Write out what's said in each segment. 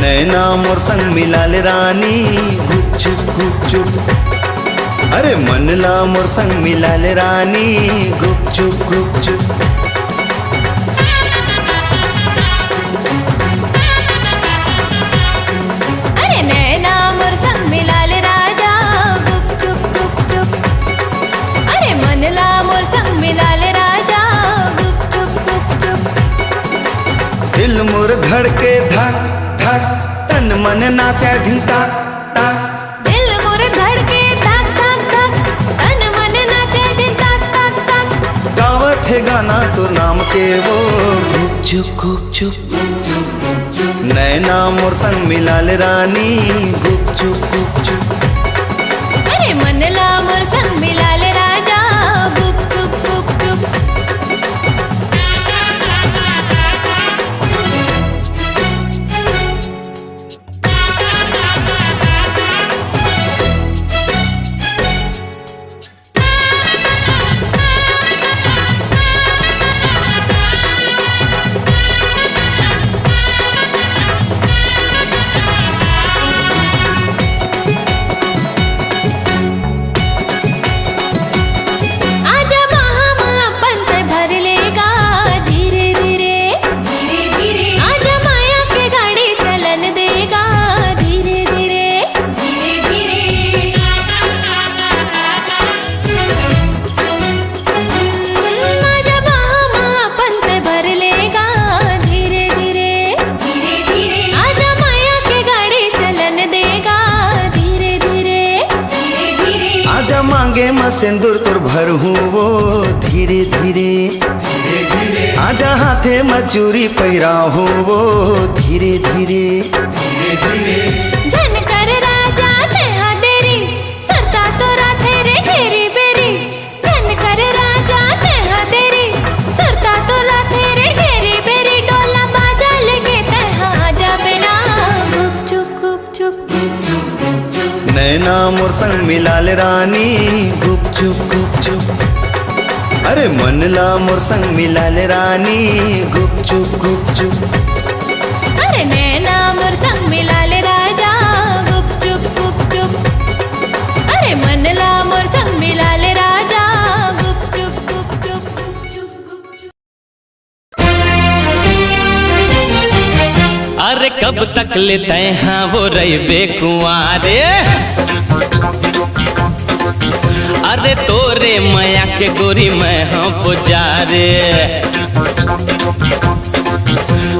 नैना मोर संग मिलाल रानी गुपचुप गुपचुप। अरे मनला मोर संग मिलाल रानी गुपचुप गुपचुप। अरे नैना मोर संग मिलाल राजा गुपचुप गुपचुप। अरे मनला मोर संग मिलाल राजा गुपचुप गुपचुप। दिल मोर धड़के धक धक, तन मन नाचे धिन ताक ताक। दिल मोर धड़के धक धक धक, तन मन नाचे धिन ताक ताक ताक। गावत है गाना तो नाम के वो गुपचुप गुपचुप। नैना मोर संग मिलाल रानी गुपचुप गुपचुप। अरे मनला मोर संग मिलाल राजा गुपचुप गुपचुप। मांगे मैं सिंदूर तुर भर हूँ वो धीरे धीरे। आजा हाथे मैं चूरी पैरा हूँ वो धीरे धीरे। झन कर राजा तेहा देरी, सरता तो राथे रे घेरी बेरी। झन कर राजा तेहा देरी, सरता तो राथे रे घेरी बेरी। डोला बाजा लेके तेहा आजा बिना गुपचुप गुपचुप। नैना मोर संग मिलाल रानी गुपचुप गुपचुप। अरे मनला मोर संग मिलाल रानी गुपचुप गुपचुप। अरे नैना मोर संग मिलाल राजा गुपचुप गुपचुप। अरे मनला मोर संग मिलाल राजा गुपचुप गुपचुप गुपचुप गुपचुप। अरे कब तक लेते हैं वो रही बेकुआरे। अरे तोरे माया के गोरी मैं हाँ पुजारे।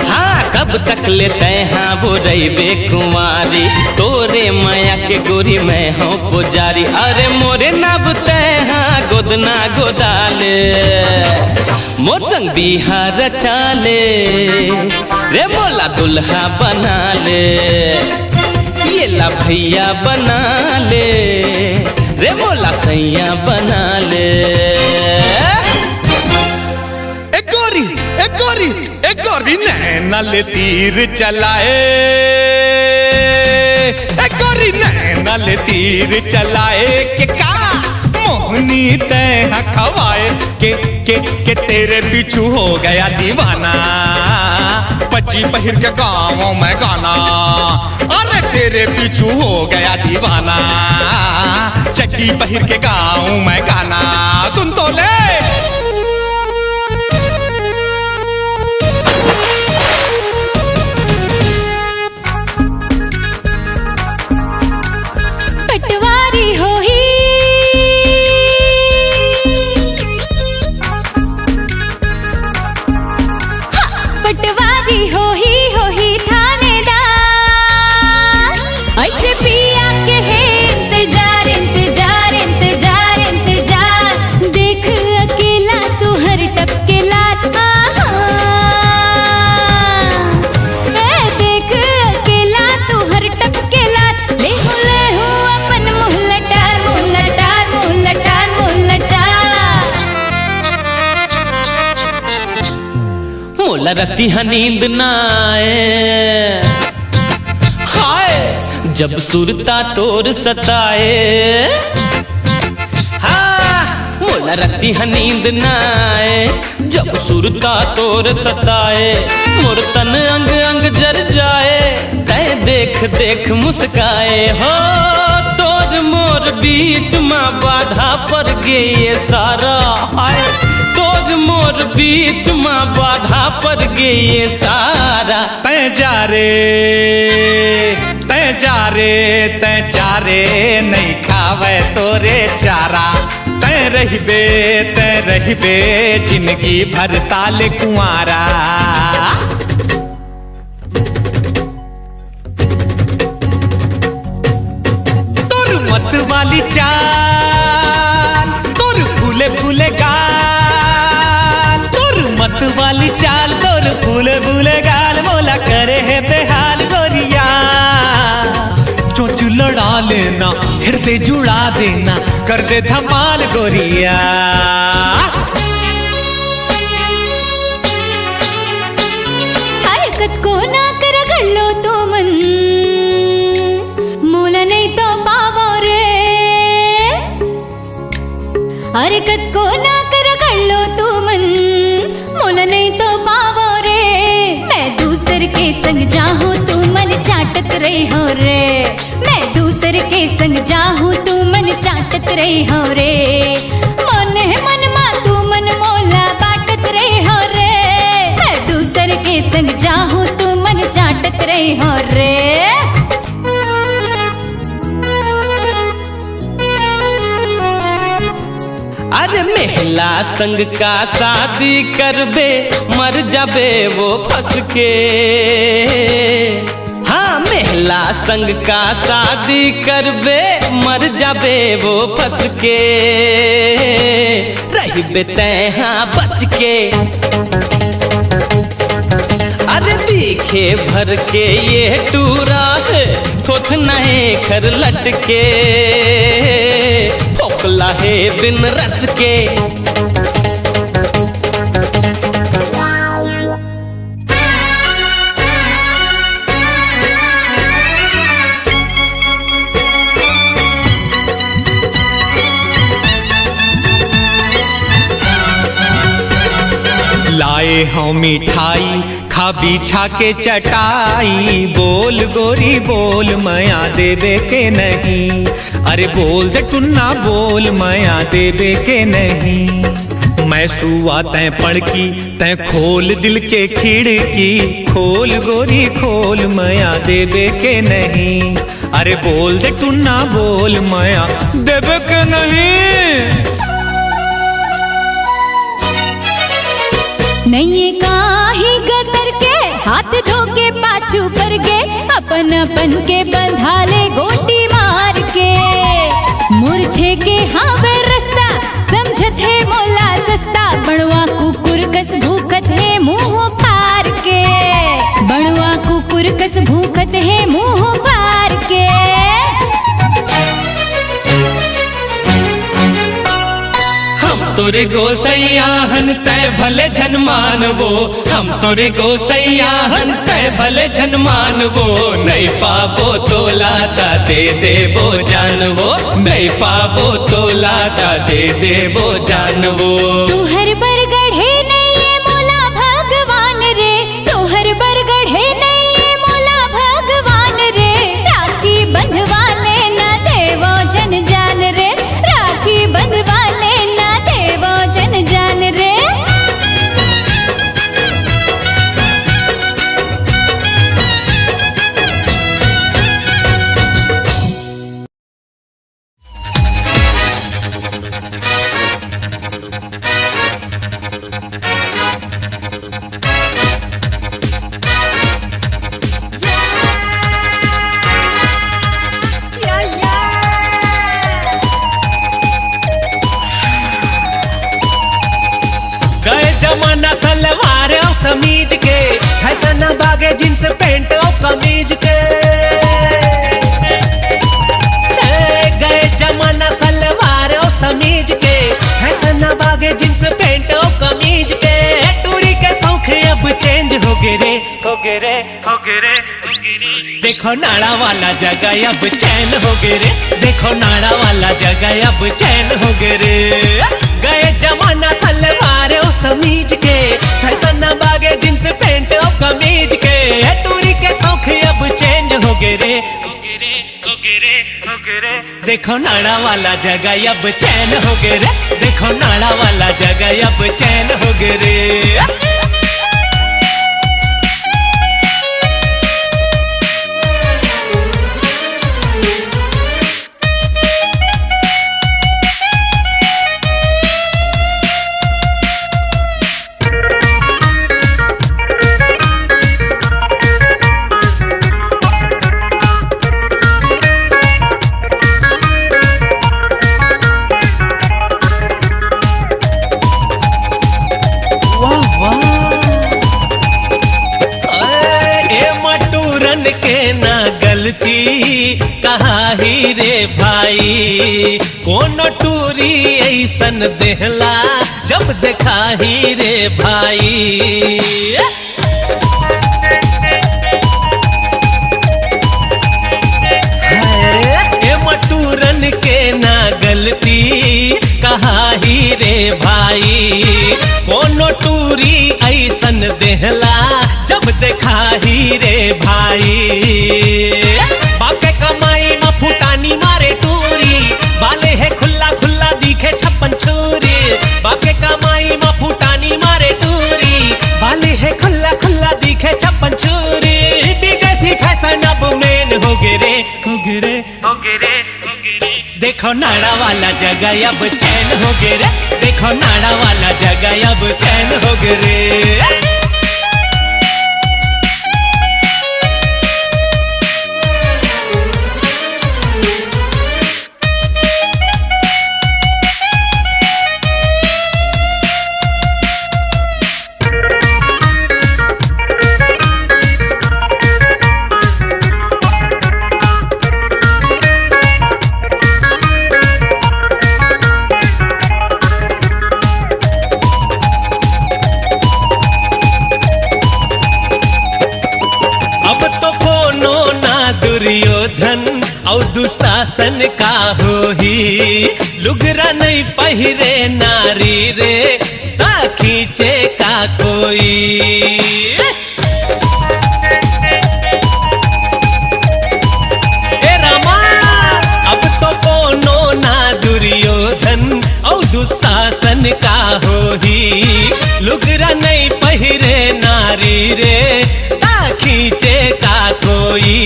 हाँ कब तक लेते हैं वो रही बेकुमारी। तोरे माया के गोरी मैं हाँ पुजारी। अरे मोरे नबते हाँ गोदना गोदाले, मोर संग बिहार चाले। रे मोला दुल्हा बना ले, ये ला भैया बना ले। रे मोला सैया बना ले। एक गोरी नैना ले तीर चलाए। एक गोरी नैना ले तीर चलाए के का मोहनी तैहा खवाए। के तेरे पीछू हो गया दीवाना, पची पहिर के गाँव में गाना। अरे तेरे पीछू हो गया दीवाना, चड्डी पहिर के गाँव में गाना। सुन तो ले पटवारी हो ही पटवारी हो ही थानेदार। ऐसे पिया के है इंतजार इंतजार इंतजार इंतजार। देख अकेला मोला रतिहा नींद ना आए, हाय जब सुरता तोर सताए। हाँ मोला रतिहा नींद ना आए, जब सुरता तोर सताए। मोर तन अंग अंग जर जाए, तय देख देख मुस्काए हो। तोर मोर बीच में बाधा पड़ गई ये सारा, हाय तोर मोर बीच में बाधा पड़ गई ये सारा। तय जा रे तय जा रे तय जा रे, नहीं खावे तोरे चारा। तय रहिबे जिंदगी भर साल कुंवारा। तोर मत वाली चाल, तोर फूले फूले गाल, तोर मत वाली चाल, तोर फूले फूले गाल, मोला करे है बेहाल गोरिया। चोंच लड़ा लेना, हृदय जुड़ा देना, कर दे धमाल गोरिया। हरकत को ना कर गल्लो तो मन, मोला नहीं तो पावो रे। हरकत को ना कर गल्लो तू मन, मोला नहीं तो पावो रे। मैं दूसर के संग जाहूँ तू मन चाटत रही हो रे। मैं दूसर के संग जाहूँ तू मन चाटत रही हो रे। मन है मन मा तू मन मोला बाटत रही हो रे। मैं दूसर के संग जाहूँ तू मन चाटत रही हो रे। अरे महिला संग का शादी करबे, मर जाबे वो फंस के। हाँ महिला संग का शादी करबे, मर जाबे वो फंस के। रहिबे तैहा बच के, अरे दिखे भर के ये टूरा है, थोथ नहीं खर लटके। फोकला है बिन रस के। लाए हों मिठाई, खा बिछा के चटाई। बोल गोरी बोल, मया देवे के नहीं। अरे बोल दे टुन्ना बोल, मया देवे के नहीं। मैं सुआ तय पड़की, तय खोल दिल के खिड़की। खोल गोरी खोल, मया देवे के नहीं। अरे बोल दे टुन्ना बोल, मया देवे के नहीं। नहीं काही गतर के हाथ धो के पाछू पर गे। अपन अपन के बंधाले गोटी मार के। मूर्छे के हावे रास्ता, समझत है मोला सस्ता। बड़वा कुकुर कस भूखत है मुंह फार के। बड़वा कुकुर कस भूखत है मुंह फार के। तोरे गोसैया हन तय भले जन मानवो। हम तोरे गोसैया हन तय भले जन मानवो। नहीं पाबो तो लाता दे देबो जानवो। नहीं पाबो तो लाता दे देबो जानवो। तू हर बरगढ़े नहीं मोला भगवान रे। तू हर बरगढ़े नहीं मोला भगवान रे। राखी बंधवा लेना देवो जन जान रे। राखी बंधवा लेना देवो जन जान रे। जमाना सलवार और समीज के, फैशन बागे जींस पैंट और कमीज के। गए जमाना सलवार और समीज के, फैशन बागे जींस पैंट और कमीज के। टूरी के शौक अब चेंज रे हो गे रे। देखो नाड़ा वाला जगह अब चैन हो गे रे, देखो नाड़ा वाला जगह अब चैन हो गे रे। गए जमाना सलवार ओ समीज के, फैशन बागे जींस पैंट और कमीज के, टूरी के शौक अब चेंज हो गे रे, हो गे रे, हो गे रे, हो गे रे। देखो नाड़ा वाला जगह अब चैन हो गे रे, देखो नाड़ा वाला जगह अब चैन हो गे रे। कहा ही रे भाई कोनो टूरी ऐसन देहला जब देखा ही रे भाई। ए मटूरन के ना गलती कहा ही रे भाई, कोनो टूरी ऐसन देहला जब देखा ही रे भाई। बापे कमाई में फुटानी मारे टूरी, बाले है खुल्ला खुल्ला दिखे छप्पन छुरी। बापे कमाई में फुटानी मारे टूरी, बाले है खुल्ला खुल्ला दिखे छप्पन छुरी। विदेशी फैशन अब मेन हो गे रे, हो गे रे, हो गे रे, हो गे रे। देखो नाड़ा वाला जगह अब चैन हो गे रे, देखो नाड़ा वाला जगह अब चैन हो गे रे। दुर्योधन और दुशासन का हो ही, लुगरा नहीं पहिरे नारी रे ता खींचे का कोई। ए रामा अब तो कोनो ना दुर्योधन और दुशासन का हो ही, लुगरा नहीं पहिरे नारी रे ता खींचे का कोई।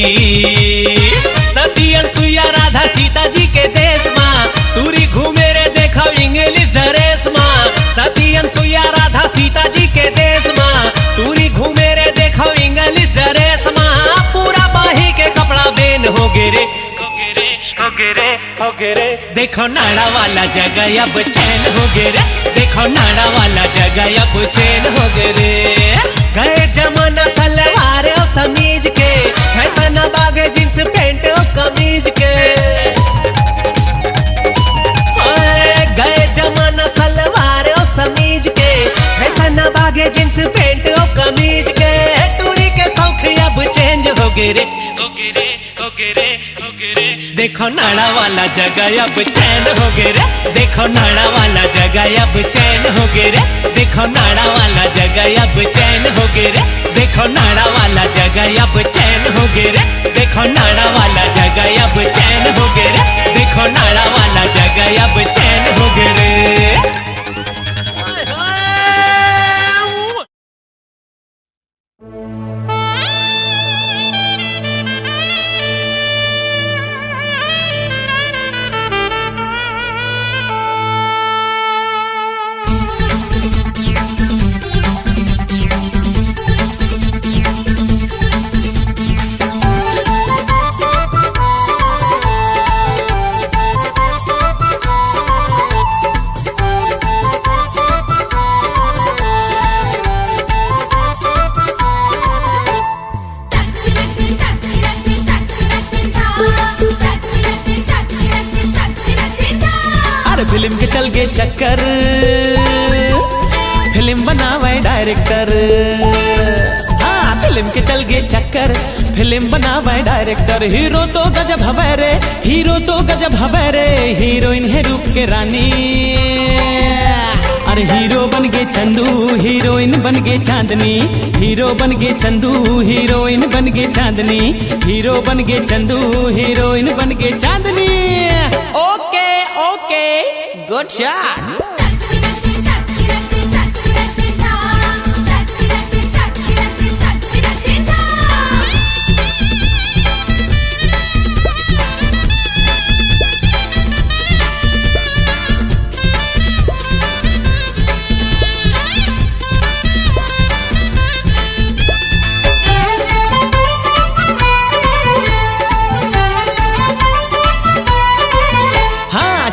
सतियन सुया राधा सीता जी के देश माँ, टूरी घूमे रे देखो इंग्लिश ड्रेस माँ। सतियन सुया राधा सीता जी के देश माँ, टूरी घूमे रे देखो इंग्लिश ड्रेस माँ। पूरा बाही के कपड़ा बेन हो गे रे, हो गे रे, हो गे रे, हो गे रे। देखो नाड़ा वाला जगह अब चैन हो गे रे, देखो नाड़ा वाला जगह अब चैन हो गे रे। गए जमाना सलवार और समीज के, फैशन बागे जींस पैंट और कमीज के। गए जमाना सलवार और समीज के, फैशन बागे जींस पैंट और कमीज के। टूरी के शौक अब चेंज हो गे रे, हो गे रे, हो गे रे, हो गे रे। देखो नाड़ा वाला जगह अब चैन हो गे रे, देखो नाड़ा वाला जगह अब चैन हो गे रे, देखो नाड़ा वाला जगह अब चैन हो गे रे, देखो नाड़ा वाला जगह अब चैन हो गे रे, देखो नाड़ा वाला जगह अब चैन हो गे रे, देखो नाड़ा वाला जगह अब चैन हो गे रे। फिल्म के चल गए चक्कर, फिल्म बनावे डायरेक्टर। हाँ फिल्म के चल गए चक्कर, फिल्म बनावे डायरेक्टर। हीरो तो गजब हवे रे, हीरो तो गजब हवे रे, हीरोइन है रूप के रानी। अरे हीरो बन गए चंदू, हीरोइन बन गए चांदनी। हीरो बन गए चंदू, हीरोइन बन गए चांदनी। हीरो बन गए चंदू, हीरोइन बन गए चांदनी। ओके ओके, गुड शॉट।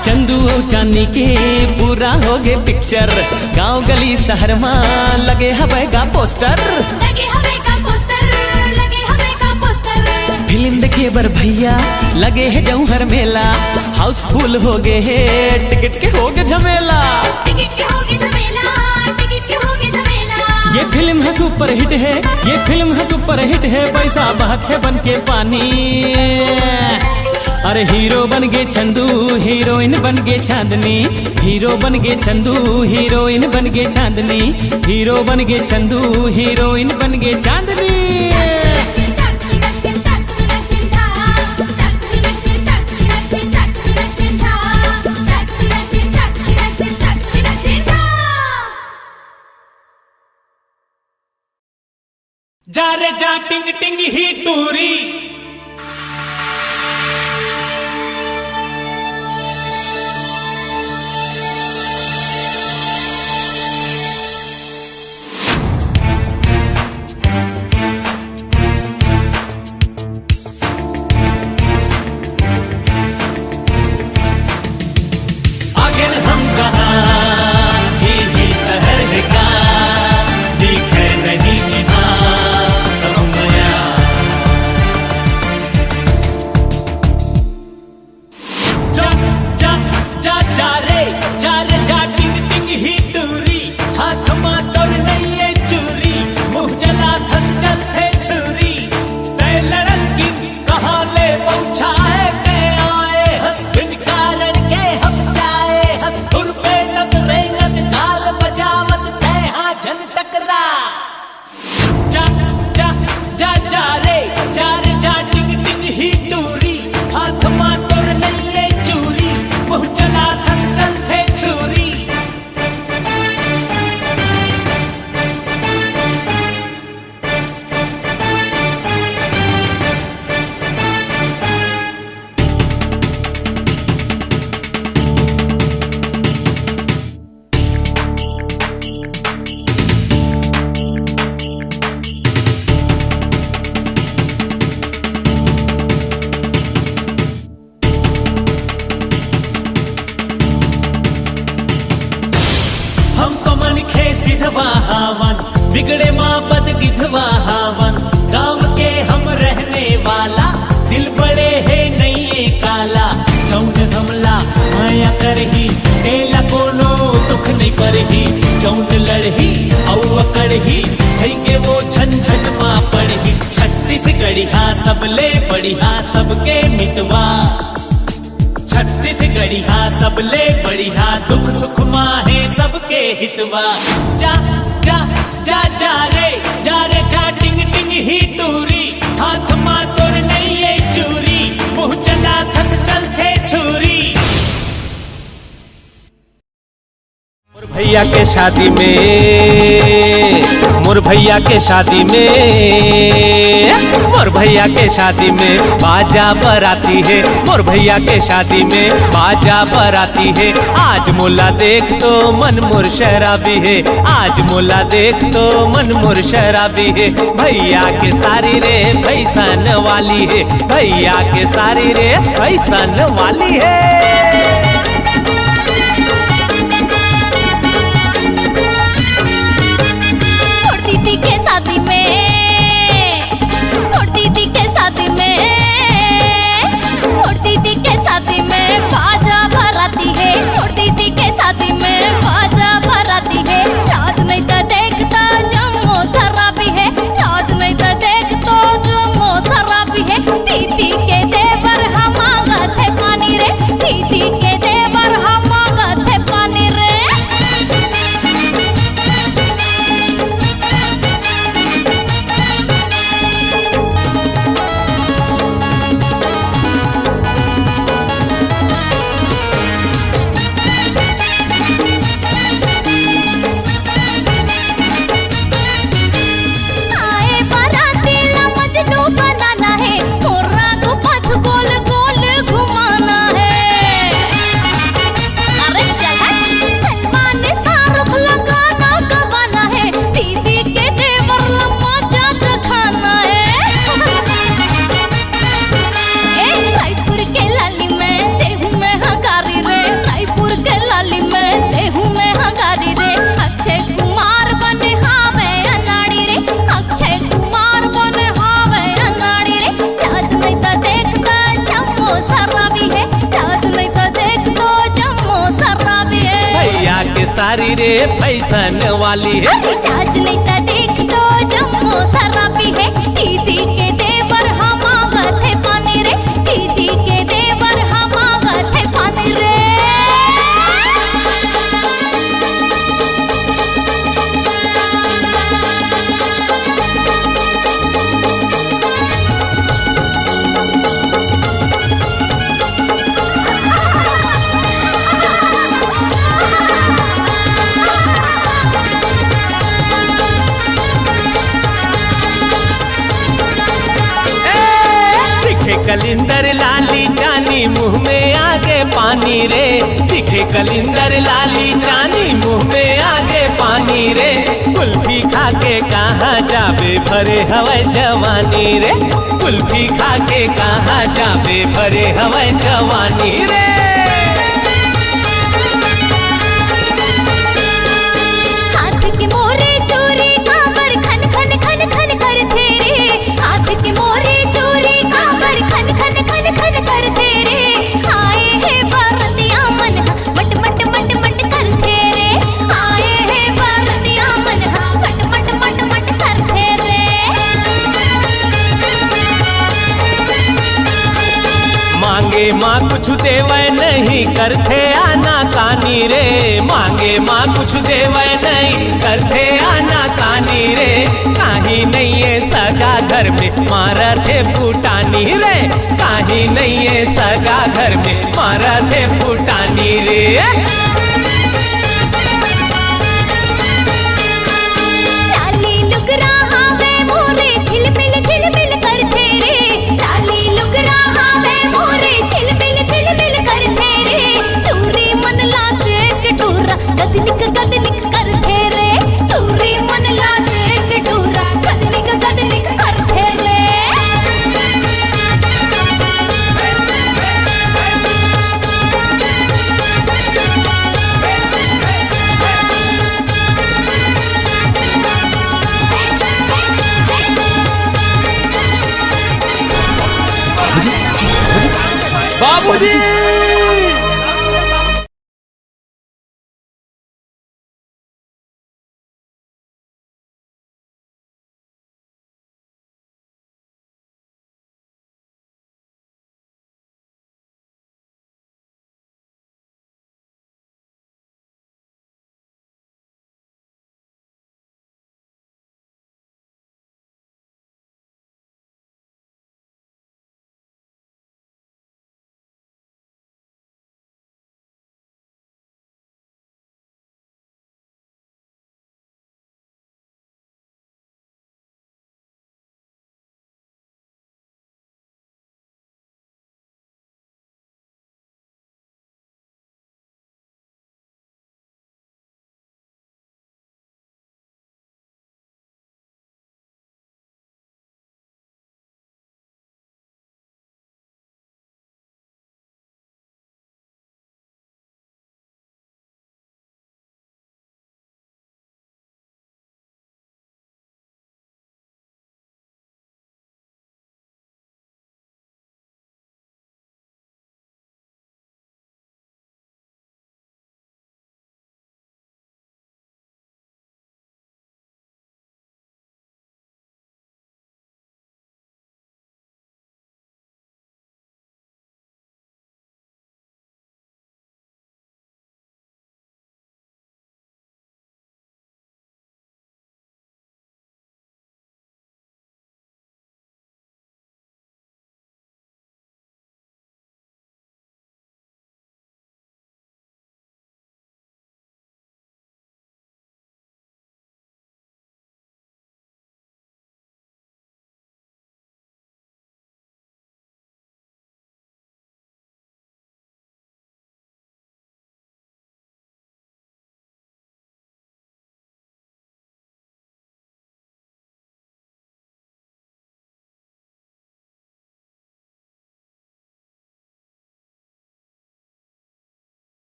चंदू चांदी के पूरा हो गए पिक्चर, गांव गली शहर में लगे हवेगा पोस्टर। लगे हवेगा पोस्टर, लगे हवेगा पोस्टर। फिल्म देखे बर भैया लगे है जौहर मेला, हाउसफुल हो गए है टिकट के हो गए झमेला। टिकट के हो गए झमेला, टिकट के हो गए झमेला। ये फिल्म है सुपर हिट है, ये फिल्म है सुपर हिट है, पैसा बहत है बन के पानी। अरे हीरो बन गए चंदू, हीरोइन बन गए चांदनी। हीरो बन गए चंदू, हीरोइन बन गए चांदनी। हीरो बन गए चंदू, हीरोइन बन गए चांदनी। जा रे जा टिंग टिंग ही टूरी, बिगड़े माँ बद गिधवा हावन, गांव के हम रहने वाला, दिल बड़े है नहीं काला। चौंक हमला माया करही, तेला कोनो दुख नहीं परही। चौंक लड़ही औ कड़ही, थई के वो झंझट माँ पड़ही। छत्तीसगढ़िया सबले बढ़िया सबके मितवा, छत्तीसगढ़िया सबले बढ़िया, दुख सुख माँ है सबके हितवा। जा जा जा जा रे जा टिंग टिंग ही टूरी, हाथ माँ तोर नहीं ये चूरी, मुँह चला धस चलते छुरी। मोर भैया के शादी में, मोर भैया के शादी में, मोर भैया के शादी में बाजा बराती है। मोर भैया के शादी में बाजा बराती है। आज मोला देख तो मन मोर शराबी है, आज मोला देख तो मन मोर शराबी है। भैया के सारी रे भैसन वाली है, भैया के सारी रे भैसन वाली है। दीदी के शादी में, और दीदी के शादी में, और दीदी के शादी में बाजा भराती है। और दीदी के शादी में बाजा भराती है। राज नहीं तो देखता जमो शराबी है, राज नहीं तो रे फैशन वाली है। लाज नहीं ता देख तो जम्मो शराबी है। दीदी के देवर हम आगत है पानी रे, दीदी के देवर हम आगत है पानी रे। दिखे कलिंदर लाली जानी मुंह में आगे पानी रे, दिखे कलिंदर लाली जानी मुंह में आगे पानी रे। कुल्फी खा के कहाँ जाबे भरे हवाई जवानी रे, कुल्फी खा के कहाँ जाबे भरे हवाई जवानी रे। हाथ के मोरे चोरी काबर खन खन खन खन करते रे, हाथ के मोरे चोरी काबर खन खन खन खन करते रे। आए है बरतिया मन मट मट मट मट करते रे, आए है बरतिया मन मट मट मट मट करते रे। मांगे माँ कुछ देवे नहीं करते आना कानी रे, मांगे माँ कुछ देवे नहीं करते आना कानी रे। काहीं नहीं है सगा घर में मारा थे फूटानी रे, काहीं नहीं है सगा घर में मारा थे फूटानी रे। लाली लुक रहा वे मोरे झिलमिल झिलमिल करते रे, लाली लुक रहा वे मोरे झिलमिल झिलमिल करते रे। टूरी मन लागे के टूरा गदनिक गदनिक करते रे, टूरी मन लागे के टूरा गदनिक गदनिक करते रे। बाबूजी।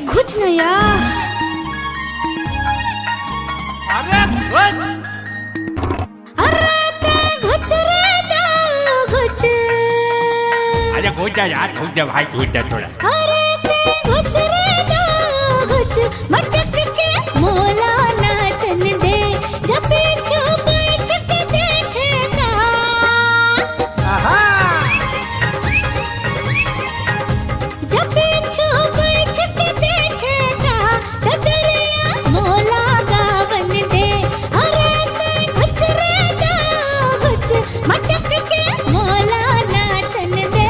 कुछ नहीं यार। अरे कुछ अरे ते घुच रे दाओ घुच। अरे घुस जा यार, घुस जा भाई, घुस जा थोड़ा। अरे ते घुच रे दाओ घुच, मटक के मोला नाचन दे, जब पीछू बैठ के देखेगा। जब पीछू बैठ के देखेगा, तो दरिया मोला गावन दे। अरे ते घुच रे दाओ घुच, मटक के मोला नाचन दे।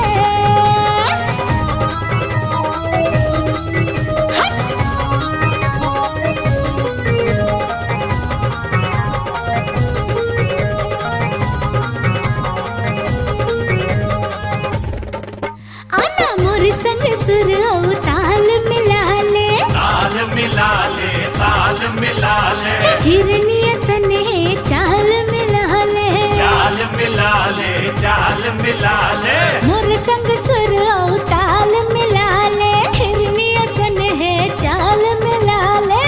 आना मोर संग सुर औ ताल मिला ले, ताल मिला ले, ताल मिला ले, हिरनिय सन है चाल मिला ले। चाल मिला ले, चाल मिला ले। मोर संग सुर औ ताल मिला ले, हिरनिय सन है चाल मिला ले।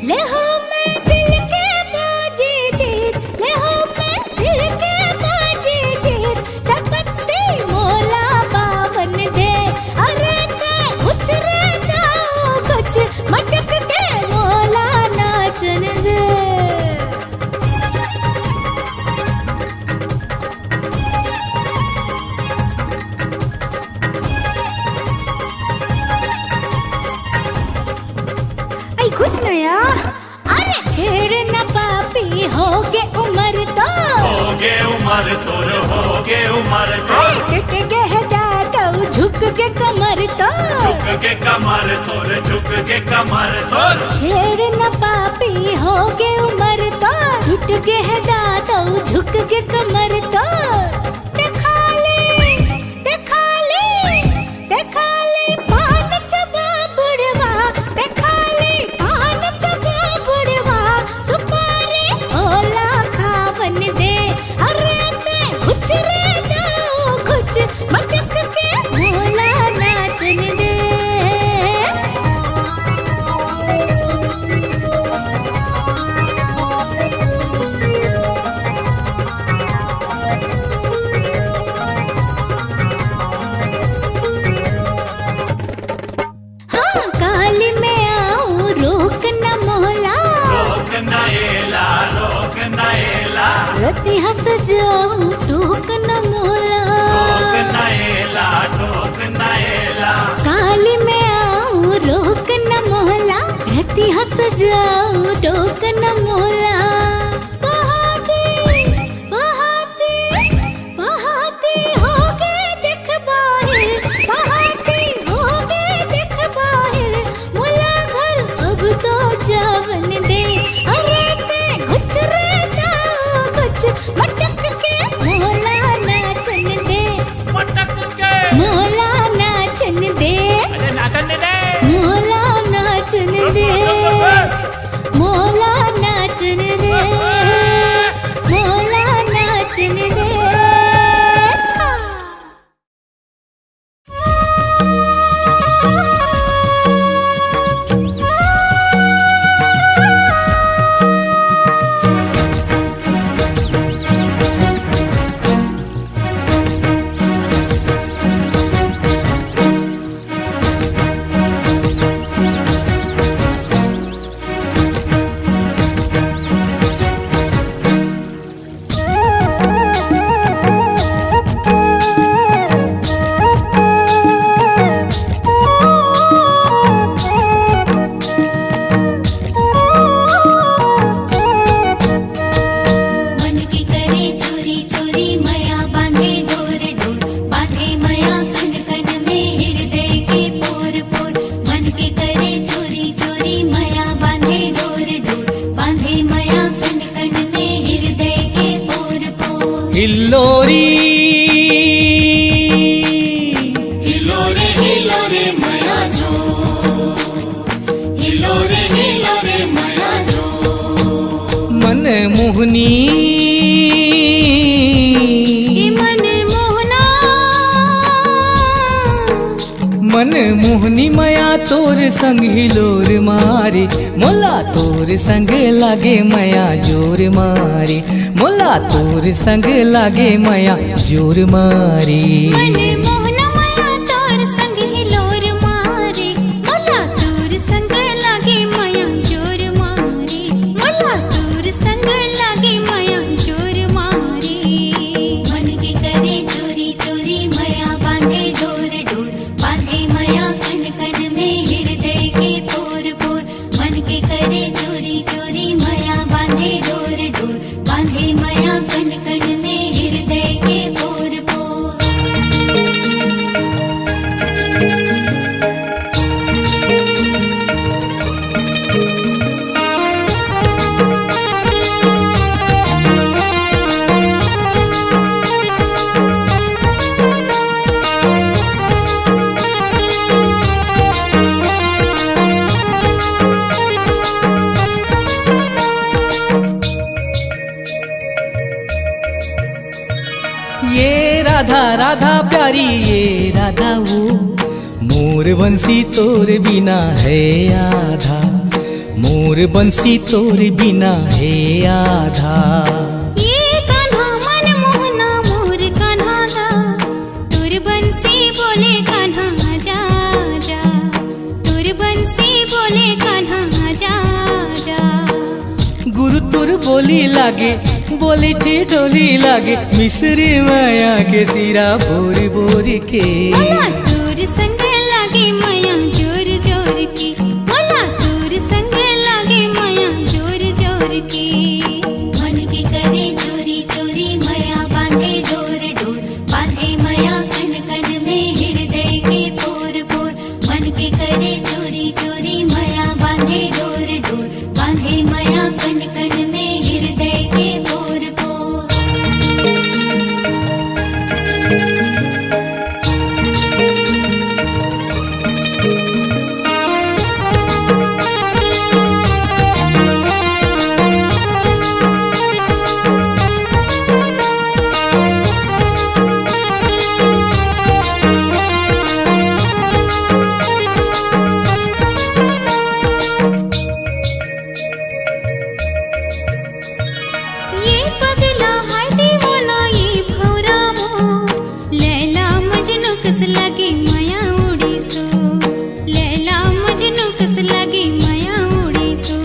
ले हो मैं दिल के बाजी जीत, ले हो मैं दिल के बाजी जीत, तकती मोला बावन दे। अरे ते घुच रे दाओ घुच, मटक के मोला नाचन दे। आई कुछ नया। अरे छेड़ न पापी होगे उम्र तो, होगे उमर तोर, होगे उमर तोर, टूट गए दादा झुक के कमर तो। झुक के कमर तोर, झुक के कमर तोर। छेड़ न पापी होगे उम्र तो, टूट गए दादा झुक के कमर तो। देखा ले पान चबा बुढ़वा, देखा ले पान चबा बुढ़वा, सुपारी ओला खावन दे। अरे ते घुच रे दाओ घुच, मटक के मोला नाचन दे। हाँ काली में आऊं रोक न मोला, रोक नएला, रोक नएला, रति हंस जाऊं टोक न मोला। रोक नएला, रोक नएला। काली में आऊं रोक न मोला, रति हंस जाऊं टोक न मोला। बहाती हो गए दिख बाहिर, बहाती हो गए दिख बाहिर, मोला घर अब तो जावन दे। अरे ते घुच रे दाओ घुच, मटक के मोला नाचन दे। मटक के मोला नाचन दे, अरे नाचन दे। मोला नाचन दे, मोला नाचन दे, मोला नाचन दे। मन की करे चोरी चोरी मया बांधे डोर डोर, बांधे मया कन कन में हृदय के पोर पोर। मन के करे चोरी चोरी मया बांधे डोर डोर, बांधे मया कन कन में हृदय के पोर पोर। हिल्लोरी हिलो रे मया जो, हिलो रे मया जो। मन मोहनी मन मोहना मोहनी मया तोर संग हिलोर मारे, मोला तोर संग लागे मया जोर मारे, मोला तोर संग लागे मया जोर मारे। मन मोहना माया तोर संग हिलोर मारे, मोला तोर संग लागे माया जोर मारे, मोला तोर संग लागे माया जोर मारे। मन के करे चोरी चोरी मया बांधे डोर डोर, बांधे मया कन कन में हृदय के पोर पोर। मन के करे चोरी चोरी मया बांधे डोर डोर, बांधे मया कन कन में हृदय के पोर पोर। ये राधा राधा प्यारी ये राधा वो, मोर बंसी तोर बिना है आधा, मोर बंसी तोर बिना है आधा। ये कान्हा मन मोहना मोर कान्हा गा, तोर बंसी बोले कान्हा जा जा, तोर बंसी बोले कान्हा जा जा। गुरु तुर बोली लागे, बोली थी डोली लागे, मिसरी माया के सिरा बोर बोर के। मोला तोर संग लागे माया जोर जोर की, मोला तोर संग लागे माया जोर जोर की। मन के करे चोरी चोरी मया बांधे डोर डोर, बांधे मया कन कन में हृदय के पोर पोर। मन के करे चोरी चोरी मया बांधे डोर डोर, बांधे मया कन कन में हृदय के पोर पोर। ये पगला हाय दीवाना ये भौरा मोर, लैला मजनू कस लगे माया उड़ी सो, लैला मजनू कस लगे माया उड़ी सो।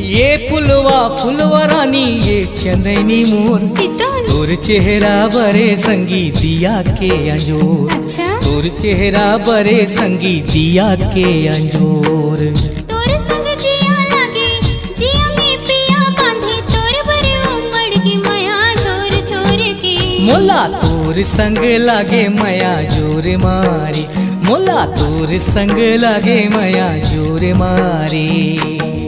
ये फुलवा फुलवा रानी ये चंदनी मोर, सितोन तोर चेहरा बरे संगी दिया के अंजोर, अच्छा तोर चेहरा बरे संगी दिया के अंजोर। तोर संग जिया लागे, जिया में पिया बांधे, तोर भरे उमड़ की माया छोर छोर की। मोला तोर संग लागे मया जोर मारी, मोला तोर संग लागे मया जोर मारी।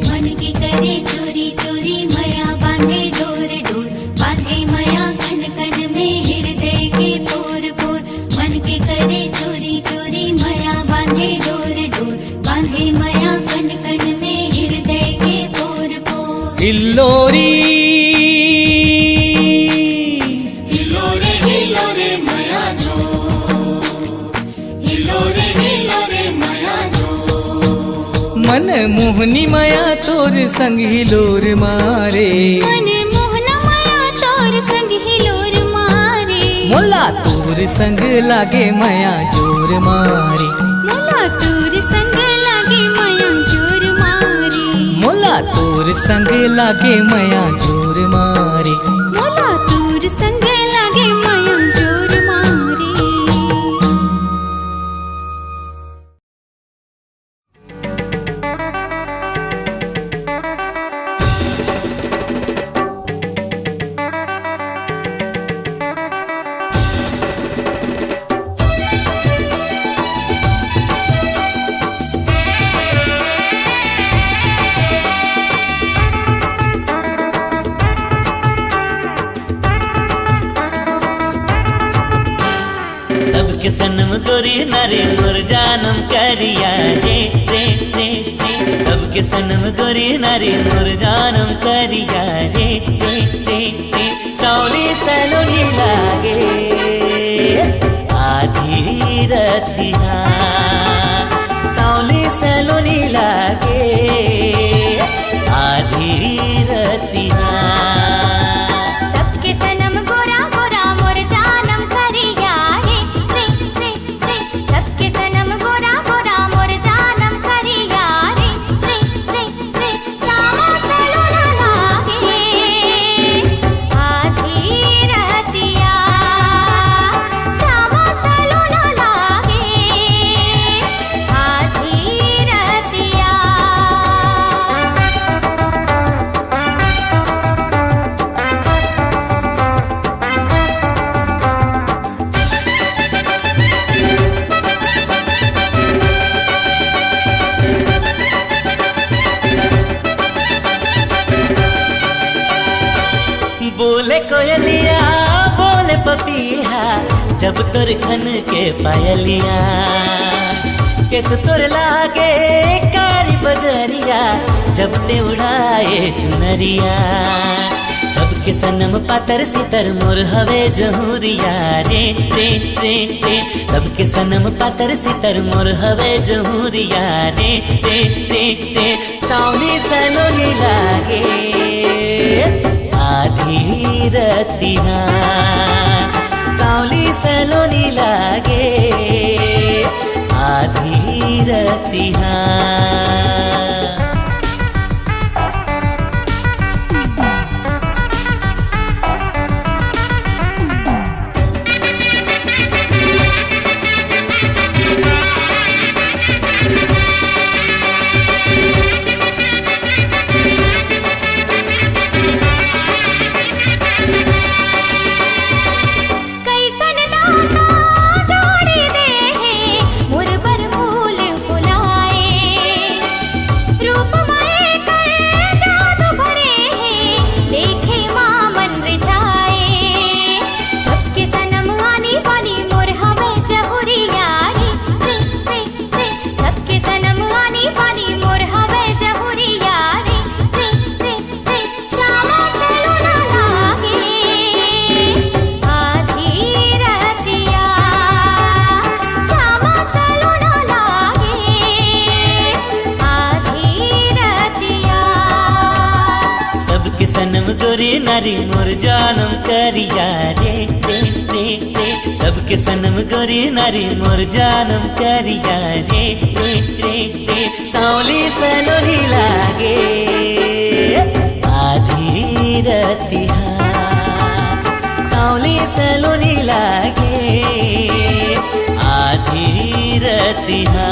मन के करे चोरी चोरी मया बांधे डोर डोर, बांधे मया कन कन में हृदय के पोर पोर। मन के करे चोरी चोरी मया बांधे डोर डोर, बांधे मया कन कन में हृदय के पोर पोर। हिल्लोरी हिलो रे मया जो, हिलो रे मया जो। मन मोहनी मया तोर संग हिलोर मारे, मन मोहना माया तोर संग हिलोर मारे, मोला तोर संग लागे मया जोर मारी, मोला तोर संग लागे माया जोर मारे, मोला तोर संग लागे मया जोर मारी। मोला तोर संग लागे माया जोर मारे। सबके सनम गोरी नारे मोर जानम करिया रे रे रे रे। सबके सनम गोरी नारे मोर जानम करिया रे रे रे रे। सौली सलोनी लागे आधी रतिया, बोले कोयलिया बोले पपीहा जब तोर खन के पायलिया केस तोर लागे कारी बदरिया जब ते उड़ाए चुनरिया सबके सनम पातर सितर मोर हवे जहूरिया रे रे रे रे सबके सनम पातर सितर मोर हवे जहूरिया रे रे रे रे सावली सलोनी लागे आधी रतिहा सावली सलोनी लागे आधी रतिहा सनम गोरी नारी मोर जानम करिया रे रे रे रे सबके सनम गोरी नारी मोर जानम करिया रे रे रे रे सावली सलोनी लागे आधी रतिहा सावली सलोनी लागे आधी रतिहा